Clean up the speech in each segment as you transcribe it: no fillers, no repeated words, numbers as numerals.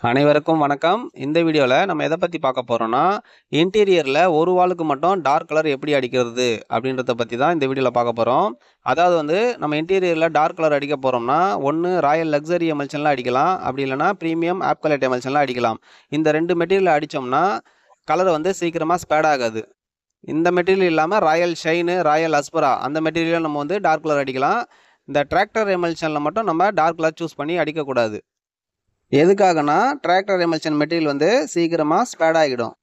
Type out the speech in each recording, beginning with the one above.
அனைவருக்கும் வணக்கம். இந்த வீடியோல நம்ம எத பத்தி பார்க்க போறோம்னா, இன்டீரியர்ல ஒரு வாலுக்கு மட்டும் டார்க் கலர் எப்படி அடிக்கிறது அப்படின்றத பத்தி தான் இந்த வீடியோல பார்க்க போறோம். அதாவது நம்ம இன்டீரியர்ல டார்க் கலர் அடிக்க போறோம்னா, ஒண்ணு ராயல் லக்ஸரி எமல்ஷன்ல அடிக்கலாம். அப்படி இல்லன்னா பிரீமியம் ஆப்கலைட் எமல்ஷன்ல அடிக்கலாம். இந்த 2 மெட்டீரியல்ல அடிச்சோம்னா, கலர் சீக்கிரமா ஸ்பேட் ஆகாது. இந்த மெட்டீரியல் இல்லாம ராயல் ஷைனு, ராயல் அஸ்பரா அந்த மெட்டீரியல்ல நம்ம டார்க் கலர் அடிக்கலாம். இந்த டிராக்டர் எமல்ஷன்ல மட்டும் நம்ம டார்க் கலர் சூஸ் பண்ணி அடிக்கக்கூடாது. எதுக்காகனா டிராக்டர் எமல்ஷன் மெட்டீரியல் சீக்கிரமா ஸ்பேட் ஆகிடும்.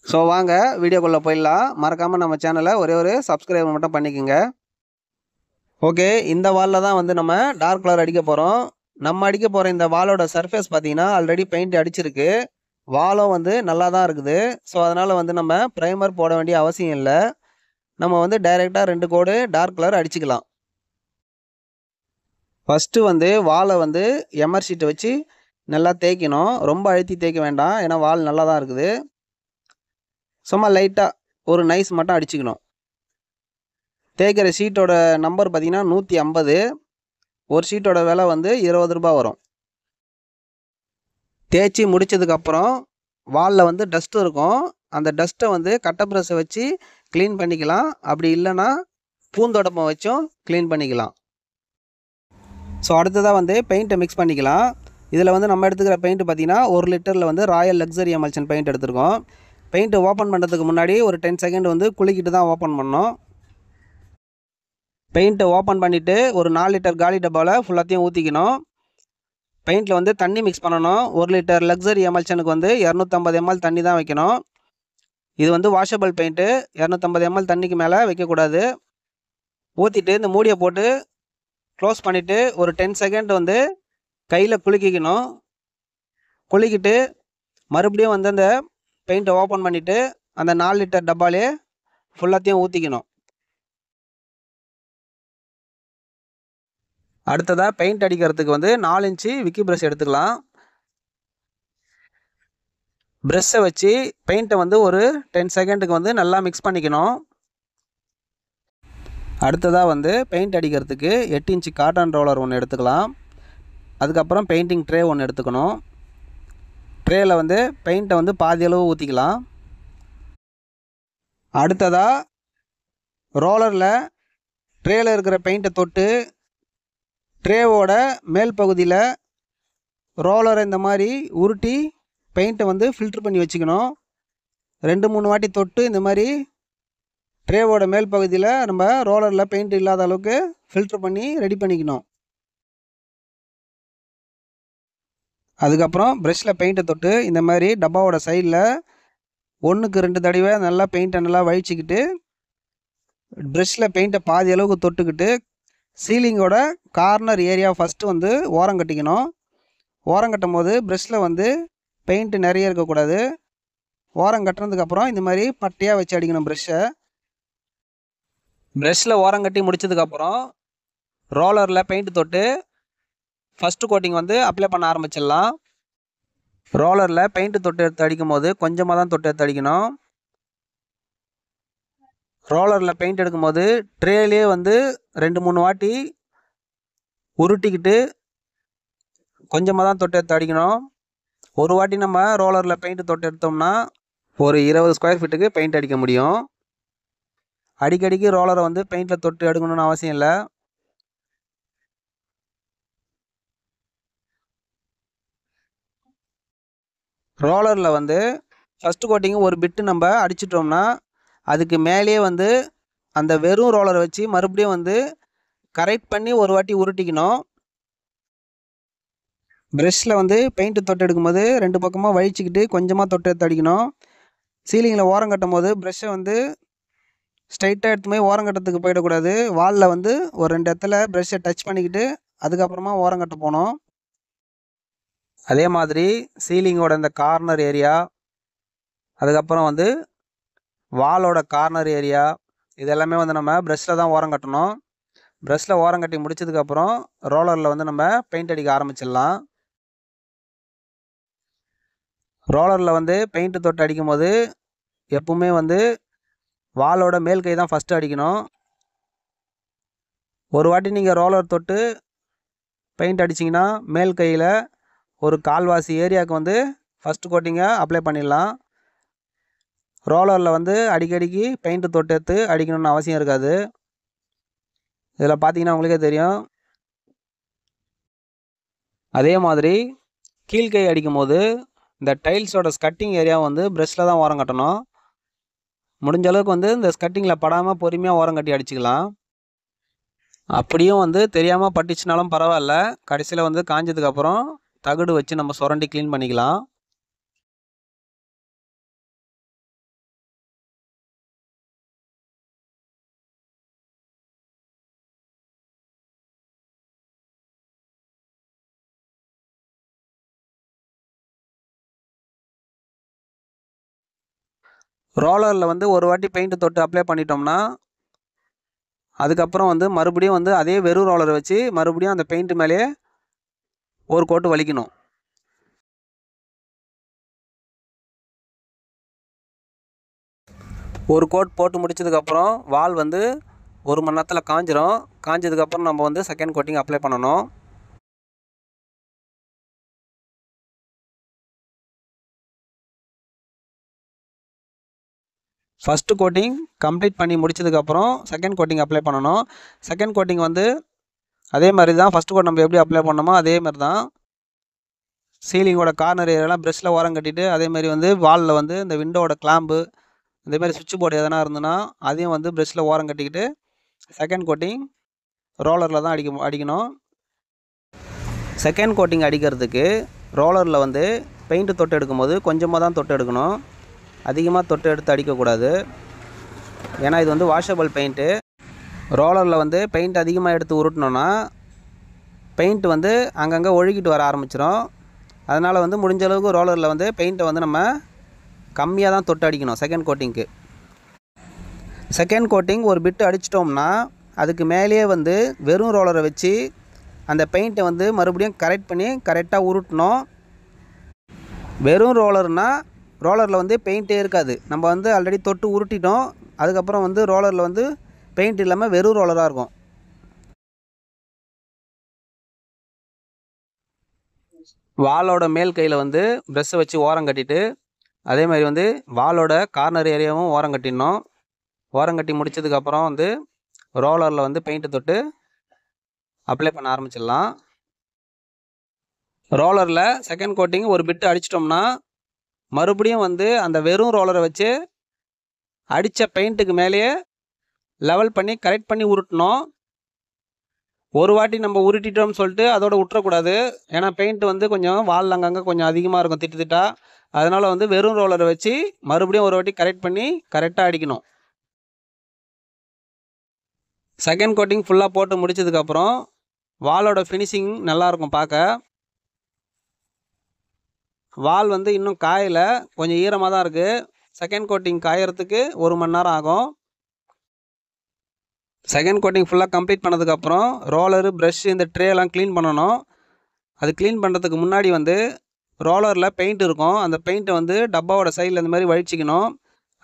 ஸோ வாங்க வீடியோக்குள்ளே போயிடலாம். மறக்காமல் நம்ம சேனலை ஒரே ஒரு சப்ஸ்கிரைப் மட்டும் பண்ணிக்கோங்க. ஓகே, இந்த வாலில் தான் நம்ம டார்க் கலர் அடிக்க போகிறோம். நம்ம அடிக்க போகிற இந்த வாலோட சர்ஃபேஸ் பார்த்தீங்கன்னா ஆல்ரெடி பெயிண்ட் அடிச்சிருக்கு. வாலும் நல்லா தான் இருக்குது. ஸோ அதனால் நம்ம ப்ரைமர் போட வேண்டிய அவசியம் இல்லை. நம்ம டைரெக்டாக 2 கோடு டார்க் கலர் அடிச்சுக்கலாம். ஃபஸ்ட்டு வாலை எம்ஆர் ஷீட்டை வச்சு நல்லா தேய்க்கணும். ரொம்ப அழுத்தி தேய்க்க வேண்டாம், ஏன்னா வால் நல்லா தான் இருக்குது. சும்மா லைட்டாக ஒரு நைஸ் மட்டும் அடிச்சுக்கணும். தேய்க்கிற ஷீட்டோட நம்பர் பார்த்தீங்கன்னா 150. ஒரு ஷீட்டோட விலை 20 ரூபா வரும். தேய்ச்சி முடித்ததுக்கப்புறம் வாலில் டஸ்ட்டு இருக்கும். அந்த டஸ்ட்டை கட்டை ப்ரஷ்ஷை வச்சு க்ளீன் பண்ணிக்கலாம். அப்படி இல்லைன்னா பூந்தொடப்பம் வச்சும் க்ளீன் பண்ணிக்கலாம். ஸோ அடுத்ததாக பெயிண்ட்டை மிக்ஸ் பண்ணிக்கலாம். இதில் நம்ம எடுத்துக்கிற பெயிண்ட் பார்த்திங்கன்னா 1 லிட்டரில் ராயல் லக்ஸரி எமல்ஷன் பெயிண்ட் எடுத்துருக்கோம். பெயிண்ட்டு ஓப்பன் பண்ணுறதுக்கு முன்னாடி ஒரு 10 செகண்ட் குளிக்கிட்டு தான் ஓப்பன் பண்ணோம். பெயிண்ட்டை ஓப்பன் பண்ணிவிட்டு ஒரு 4 லிட்டர் காலி டப்பாவில் ஃபுல்லாத்தையும் ஊற்றிக்கணும். பெயிண்டில் தண்ணி மிக்ஸ் பண்ணணும். 1 லிட்டர் லக்ஸரி எமல்ஷனுக்கு 250 ml தண்ணி தான் வைக்கணும். இது வாஷபிள் பெயிண்ட்டு. 250 ml தண்ணிக்கு மேலே வைக்கக்கூடாது. ஊற்றிட்டு இந்த மூடியை போட்டு க்ளோஸ் பண்ணிவிட்டு ஒரு 10 செகண்ட் கையில் குலுக்கிக்கணும். குலுக்கிட்டு மறுபடியும் அந்த பெயிண்ட்டை ஓப்பன் பண்ணிவிட்டு அந்த 4 லிட்டர் டப்பாலே ஃபுல்லாத்தையும் ஊற்றிக்கணும். அடுத்ததாக பெயிண்ட் அடிக்கிறதுக்கு 4 இன்ச்சு விக்கி ப்ரஷ் எடுத்துக்கலாம். ப்ரஷ்ஷை வச்சு பெயிண்ட்டை ஒரு 10 செகண்டுக்கு நல்லா மிக்ஸ் பண்ணிக்கணும். அடுத்ததாக பெயிண்ட் அடிக்கிறதுக்கு 8 இன்ச்சு காட்டன் ரோலர் ஒன்று எடுத்துக்கலாம். அதுக்கப்புறம் பெயிண்டிங் ட்ரே ஒன்று எடுத்துக்கணும். ட்ரேயில் பெயிண்ட்டை பாதி அளவு ஊற்றிக்கலாம். அடுத்ததாக ரோலரில் ட்ரேயில் இருக்கிற பெயிண்ட்டை தொட்டு ட்ரேவோட மேல் பகுதியில் ரோலரை இந்த மாதிரி உருட்டி பெயிண்ட்டை ஃபில்ட்ரு பண்ணி வச்சுக்கணும். 2-3 வாட்டி தொட்டு இந்த மாதிரி ட்ரேவோட மேல் பகுதியில் நம்ம ரோலரில் பெயிண்ட் இல்லாத அளவுக்கு ஃபில்ட்ரு பண்ணி ரெடி பண்ணிக்கணும். அதுக்கப்புறம் ப்ரஷ்ஷில் பெயிண்ட்டை தொட்டு இந்த மாதிரி டப்பாவோட சைடில் 1க்கு 2 தடவை நல்லா பெயிண்ட்டை நல்லா வழிச்சிக்கிட்டு ப்ரஷ்ஷில் பெயிண்ட்டை பாதி அளவுக்கு தொட்டுக்கிட்டு சீலிங்கோட கார்னர் ஏரியா ஃபஸ்ட்டு ஓரம் கட்டிக்கணும். ஓரம் கட்டும் போது ப்ரஷ்ஷில் பெயிண்ட்டு நிறைய இருக்கக்கூடாது. ஓரம் கட்டினதுக்கப்புறம் இந்த மாதிரி பட்டையாக வச்சு அடிக்கணும். ப்ரஷ்ஷில் ஓரம் கட்டி முடிச்சதுக்கப்புறம் ரோலரில் பெயிண்ட் தொட்டு ஃபஸ்ட்டு கோட்டிங் அப்ளை பண்ண ஆரம்பிச்சிடலாம். ரோலரில் பெயிண்ட்டு தொட்டு எடுத்து அடிக்கும் போது கொஞ்சமாக தான் தொட்டு எடுத்து அடிக்கணும். ரோலரில் பெயிண்ட் எடுக்கும்போது ட்ரேலே 2-3 வாட்டி உருட்டிக்கிட்டு கொஞ்சமாக தான் தொட்டு எடுத்து அடிக்கணும். ஒரு வாட்டி நம்ம ரோலரில் பெயிண்ட் தொட்டு எடுத்தோம்னா ஒரு 20 ஸ்கொயர் ஃபீட்டுக்கு பெயிண்ட் அடிக்க முடியும். அடிக்கடிக்கு ரோலரை பெயிண்டில் தொட்டு எடுக்கணும்னு அவசியம் இல்லை. ரோலரில் ஃபஸ்ட்டு கோட்டிங்கு ஒரு பிட்டு நம்ம அடிச்சிட்டோம்னா அதுக்கு மேலேயே அந்த வெறும் ரோலரை வச்சு மறுபடியும் கரெக்ட் பண்ணி ஒரு வாட்டி உருட்டிக்கணும். ப்ரஷ்ஷில் பெயிண்ட்டு தொட்டு எடுக்கும்போது 2 பக்கமாக வழிச்சிக்கிட்டு கொஞ்சமாக தொட்டு எடுத்து அடிக்கணும். சீலிங்கில் ஓரம் கட்டும் போது ப்ரஷ்ஷை ஸ்ட்ரைட்டாக எடுத்து போய் ஓரம் கட்டத்துக்கு போயிடக்கூடாது. வாலில் ஒரு 2 இடத்துல ப்ரஷ்ஷை டச் பண்ணிக்கிட்டு அதுக்கப்புறமா ஓரம் கட்ட போகணும். அதே மாதிரி சீலிங்கோட இந்த கார்னர் ஏரியா, அதுக்கப்புறம் வாலோட கார்னர் ஏரியா இதெல்லாமே நம்ம ப்ரஷ்ஷில் தான் ஓரம் கட்டணும். ப்ரஷ்ஷில் ஓரம் கட்டி முடிச்சதுக்கப்புறம் ரோலரில் நம்ம பெயிண்ட் அடிக்க ஆரம்பிச்சிடலாம். ரோலரில் பெயிண்ட்டு தொட்டு அடிக்கும் போது எப்பவுமே வாலோட மேல் கை தான் ஃபஸ்ட்டு அடிக்கணும். ஒரு வாட்டி நீங்கள் ரோலர் தொட்டு பெயிண்ட் அடிச்சிங்கன்னா மேல் கையில் ஒரு கால்வாசி ஏரியாவுக்கு வந்து ஃபஸ்ட்டு கோட்டிங்கை அப்ளை பண்ணிடலாம். ரோலரில் வந்து அடிக்கடிக்கு பெயிண்ட்டு தொட்டு எடுத்து அடிக்கணும்னு அவசியம் இருக்காது. இதில் பார்த்தீங்கன்னா உங்களுக்கே தெரியும். அதே மாதிரி கீழ்கை அடிக்கும்போது இந்த டைல்ஸோட ஸ்கட்டிங் ஏரியா வந்து ப்ரெஷ்ஷில் தான் ஓரம் கட்டணும். முடிஞ்ச அளவுக்கு வந்து இந்த ஸ்கட்டிங்கில் படாமல் பொறுமையாக ஓரம் கட்டி அடிச்சுக்கலாம். அப்படியும் வந்து தெரியாமல் பட்டுச்சுனாலும் பரவாயில்ல, கடைசியில் வந்து காஞ்சதுக்கப்புறம் தகடு வச்சு நம்ம சுரண்டி க்ளீன் பண்ணிக்கலாம். ரோலரில் வந்து ஒரு வாட்டி பெயிண்ட்டு தொட்டு அப்ளை பண்ணிட்டோம்னா அதுக்கப்புறம் வந்து மறுபடியும் வந்து அதே வெறும் ரோலரை வச்சு மறுபடியும் அந்த பெயிண்ட்டு மேலேயே ஒரு கோட்டு வலிக்கணும். ஒரு கோட் போட்டு முடிச்சதுக்கப்புறம் வால் வந்து 1 மணி நேரத்தில் காஞ்சிரும். காஞ்சதுக்கப்புறம் நம்ம வந்து செகண்ட் கோட்டிங் அப்ளை பண்ணணும். ஃபஸ்ட்டு கோட்டிங் கம்ப்ளீட் பண்ணி முடிச்சதுக்கப்புறம் செகண்ட் கோட்டிங் அப்ளை பண்ணணும். செகண்ட் கோட்டிங் வந்து அதே மாதிரி தான் ஃபஸ்ட்டு கோட் நம்ம எப்படி அப்ளை பண்ணோமோ அதே மாதிரி தான். சீலிங்கோட கார்னர் ஏரியாலாம் ப்ரெஷ்ஷில் ஓரம் கட்டிட்டு, அதேமாதிரி வந்து வாலில் வந்து இந்த விண்டோவோட கிளாம்பு இதேமாதிரி சுவிட்ச் போர்டு எதனா இருந்ததுன்னா அதையும் வந்து ப்ரெஷ்ஷில் ஓரம் கட்டிக்கிட்டு செகண்ட் கோட்டிங் ரோலரில் தான் அடிக்கணும். செகண்ட் கோட்டிங் அடிக்கிறதுக்கு ரோலரில் வந்து பெயிண்ட்டு தொட்டு எடுக்கும்போது கொஞ்சமாக தான் தொட்டு எடுக்கணும். அதிகமாக தொட்டு எடுத்து அடிக்கக்கூடாது. ஏன்னா இது வந்து வாஷபிள் பெயிண்ட்டு. ரோலரில் வந்து பெயிண்ட் அதிகமாக எடுத்து உருட்டினோன்னா பெயிண்ட் வந்து அங்கங்கே ஒழுகிட்டு வர ஆரம்பிச்சிடும். அதனால் வந்து முடிஞ்ச அளவுக்கு ரோலரில் வந்து பெயிண்ட்டை வந்து நம்ம கம்மியாக தான் தொட்டு அடிக்கணும் செகண்ட் கோட்டிங்க்கு. செகண்ட் கோட்டிங் ஒரு பிட்டு அடிச்சிட்டோம்னா அதுக்கு மேலேயே வந்து வெறும் ரோலரை வச்சு அந்த பெயிண்ட்டை வந்து மறுபடியும் கரெக்ட் பண்ணி கரெக்டாக உருட்டணும். வெறும் ரோலரில் வந்து பெயிண்ட்டே இருக்காது. நம்ம வந்து ஆல்ரெடி தொட்டு உருட்டிட்டோம். அதுக்கப்புறம் வந்து ரோலரில் வந்து பெயிண்ட் இல்லாமல் வெறும் ரோலராக இருக்கும். வாலோட மேல் கையில் வந்து ப்ரெஷ்ஷை வச்சு ஓரம் கட்டிட்டு அதே மாதிரி வந்து வாலோட கார்னர் ஏரியாவும் ஓரம் கட்டிடணும். ஓரம் கட்டி முடிச்சதுக்கப்புறம் வந்து ரோலரில் வந்து பெயிண்ட்டு தொட்டு அப்ளை பண்ண ஆரம்பிச்சிடலாம். ரோலரில் செகண்ட் கோட்டிங் ஒரு பிட்டு அடிச்சிட்டோம்னா மறுபடியும் வந்து அந்த வெறும் ரோலரை வச்சு அடித்த பெயிண்ட்டுக்கு மேலேயே லெவல் பண்ணி கரெக்ட் பண்ணி உருட்டணும். ஒரு வாட்டி நம்ம உருட்டிட்டோம்னு சொல்லிட்டு அதோட விட்டுறக்கூடாது. ஏன்னா பெயிண்ட் வந்து கொஞ்சம் வால் அங்கங்கே கொஞ்சம் அதிகமாக இருக்கும் திட்டு திட்டா. அதனால் வந்து வெறும் ரோலரை வச்சு மறுபடியும் ஒரு வாட்டி கரெக்ட் பண்ணி கரெக்டாக அடிக்கணும். செகண்ட் கோட்டிங் ஃபுல்லாக போட்டு முடிச்சதுக்கப்புறம் வாலோட ஃபினிஷிங் நல்லாயிருக்கும் பார்க்க. வால் வந்து இன்னும் காயலை, கொஞ்சம் ஈரமாக தான் இருக்குது. செகண்ட் கோட்டிங் காயறதுக்கு 1 மணி நேரம் ஆகும். செகண்ட் கோட்டிங் ஃபுல்லாக கம்ப்ளீட் பண்ணதுக்கப்புறம் ரோலரு ப்ரஷ் இந்த ட்ரேலாம் க்ளீன் பண்ணணும். அது க்ளீன் பண்ணுறதுக்கு முன்னாடி வந்து ரோலரில் பெயிண்ட் இருக்கும். அந்த பெயிண்ட்டை வந்து டப்பாவோட சைடில் இந்த மாதிரி வழிச்சிக்கணும்.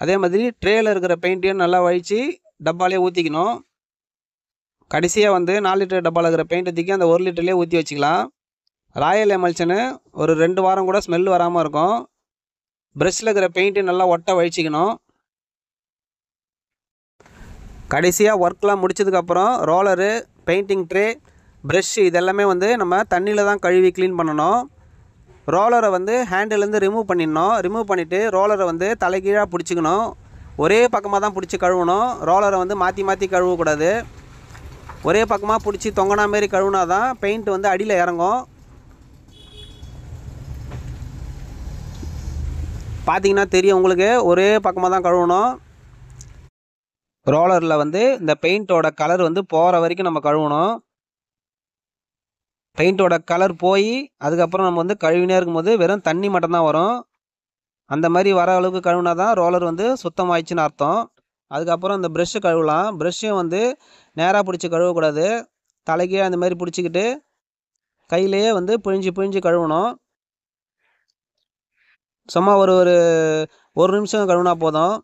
அதே மாதிரி ட்ரேயில் இருக்கிற பெயிண்ட்டையும் நல்லா வழித்து டப்பாலே ஊற்றிக்கணும். கடைசியாக வந்து 4 லிட்டர் டப்பாவில் இருக்கிற பெயிண்ட்டை தூக்கி அந்த 1 லிட்டர்லேயே ஊற்றி வச்சுக்கலாம். ராயல் எமல்ஷனு ஒரு 2 வாரம் கூட ஸ்மெல் வராமல் இருக்கும். ப்ரெஷ்ஷில் இருக்கிற பெயிண்ட்டு நல்லா ஒட்ட வழிச்சிக்கணும். கடைசியாக ஒர்க்லாம் முடிச்சதுக்கப்புறம் ரோலரு, பெயிண்டிங் ட்ரே, ப்ரெஷ்ஷு இதெல்லாமே வந்து நம்ம தண்ணியில் தான் கழுவி க்ளீன் பண்ணணும். ரோலரை வந்து ஹேண்டிலேருந்து ரிமூவ் பண்ணிடணும். ரிமூவ் பண்ணிவிட்டு ரோலரை வந்து தலைகீழாக பிடிச்சிக்கணும். ஒரே பக்கமாக தான் பிடிச்சி கழுவணும். ரோலரை வந்து மாற்றி மாற்றி கழுவக்கூடாது. ஒரே பக்கமாக பிடிச்சி தொங்கினா மாரி கழுவுனா தான் பெயிண்ட் வந்து அடியில் இறங்கும். பார்த்தீங்கன்னா தெரியும் உங்களுக்கு, ஒரே பக்கமாக தான் கழுவணும். ரோலரில் வந்து இந்த பெயிண்ட்டோட கலர் வந்து போகிற வரைக்கும் நம்ம கழுவணும். பெயிண்ட்டோட கலர் போய் அதுக்கப்புறம் நம்ம வந்து கழுவினே இருக்கும்போது வெறும் தண்ணி மட்டும்தான் வரும். அந்த மாதிரி வர அளவுக்கு கழுவினா தான் ரோலர் வந்து சுத்தமாகிடுச்சின்னு அர்த்தம். அதுக்கப்புறம் இந்த ப்ரெஷ்ஷு கழுவலாம். ப்ரெஷ்ஷையும் வந்து நேராக பிடிச்சி கழுவக்கூடாது. தலைக்கே அந்த மாதிரி பிடிச்சிக்கிட்டு கையிலேயே வந்து பிழிஞ்சு கழுவணும். சும்மா ஒரு நிமிஷம் கழுவினா போதும்.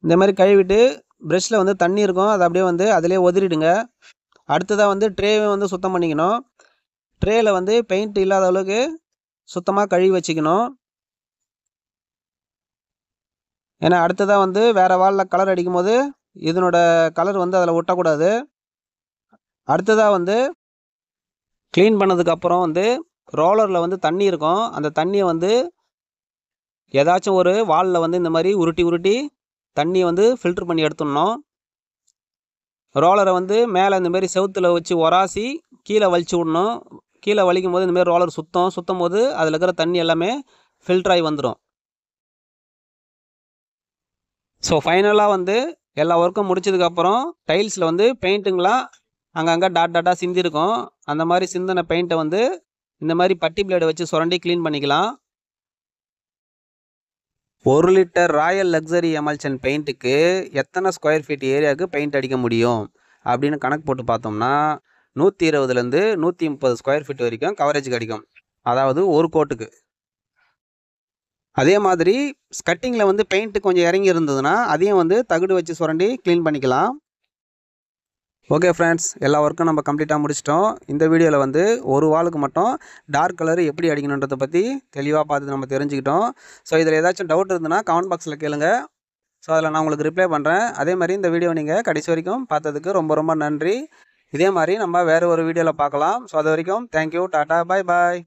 இந்த மாதிரி கழுவிட்டு ப்ரெஷ்ஷில் வந்து தண்ணி இருக்கும், அதை அப்படியே வந்து அதிலே உதறிடுங்க. அடுத்ததாக வந்து ட்ரேவை வந்து சுத்தம் பண்ணிக்கணும். ட்ரேயில் வந்து பெயிண்ட் இல்லாத அளவுக்கு சுத்தமாக கழுவி வச்சுக்கணும். ஏன்னா அடுத்ததாக வந்து வேறு வாலில் கலர் அடிக்கும் போது இதனோட கலர் வந்து அதில் ஒட்டக்கூடாது. அடுத்ததாக வந்து க்ளீன் பண்ணதுக்கப்புறம் வந்து ரோலரில் வந்து தண்ணி இருக்கும். அந்த தண்ணியை வந்து ஏதாச்சும் ஒரு வாலில் வந்து இந்த மாதிரி உருட்டி உருட்டி தண்ணியை வந்து ஃபில்ட்ரு பண்ணி எடுத்துடணும். ரோலரை வந்து மேலே இந்த மாதிரி செவுத்தில் வச்சு உராசி கீழே வலிச்சு விடணும். கீழே வலிக்கும் போது இந்தமாரி ரோலர் சுற்றும் போது அதில் இருக்கிற தண்ணி எல்லாமே ஃபில்டராகி வந்துடும். ஸோ ஃபைனலாக வந்து எல்லா ஒர்க்கும் முடிச்சதுக்கப்புறம் டைல்ஸில் வந்து பெயிண்ட்டுங்களாம் அங்கங்கே டாட்டாக சிந்திருக்கும். அந்த மாதிரி சிந்தின பெயிண்ட்டை வந்து இந்த மாதிரி பட்டி பிளேடை வச்சு சுரண்டி க்ளீன் பண்ணிக்கலாம். 1 லிட்டர் ராயல் லக்ஸரி எமல்ஷன் பெயிண்ட்டுக்கு எத்தனை ஸ்கொயர் ஃபீட் ஏரியாவுக்கு பெயிண்ட் அடிக்க முடியும் அப்படின்னு கணக்கு போட்டு பார்த்தோம்னா 120லேருந்து 130 ஸ்கொயர் ஃபீட் வரைக்கும் கவரேஜ் கிடைக்கும். அதாவது ஒரு கோட்டுக்கு. அதே மாதிரி ஸ்கட்டிங்கில் வந்து பெயிண்ட்டு கொஞ்சம் இறங்கி இருந்ததுன்னா அதையும் வந்து தகுடு வச்சு சுரண்டி க்ளீன் பண்ணிக்கலாம். ஓகே ஃப்ரெண்ட்ஸ், எல்லா ஒர்க்கும் நம்ம கம்ப்ளீட்டாக முடிச்சிட்டோம். இந்த வீடியோவில் வந்து ஒரு வாலுக்கு மட்டும் டார்க் கலர் எப்படி அடிக்கணுன்றதை பற்றி தெளிவாக பார்த்து நம்ம தெரிஞ்சுக்கிட்டோம். ஸோ இதில் ஏதாச்சும் டவுட் இருந்ததுன்னா கமெண்ட் பாக்ஸில் கேளுங்க. ஸோ அதில் நான் உங்களுக்கு ரிப்ளை பண்ணுறேன். அதே மாதிரி இந்த வீடியோ நீங்கள் கடைசி வரைக்கும் பார்த்ததுக்கு ரொம்ப ரொம்ப நன்றி. இதே மாதிரி நம்ம வேறு ஒரு வீடியோவில் பார்க்கலாம். ஸோ அது வரைக்கும் தேங்க்யூ, டாட்டா, பாய் பாய்.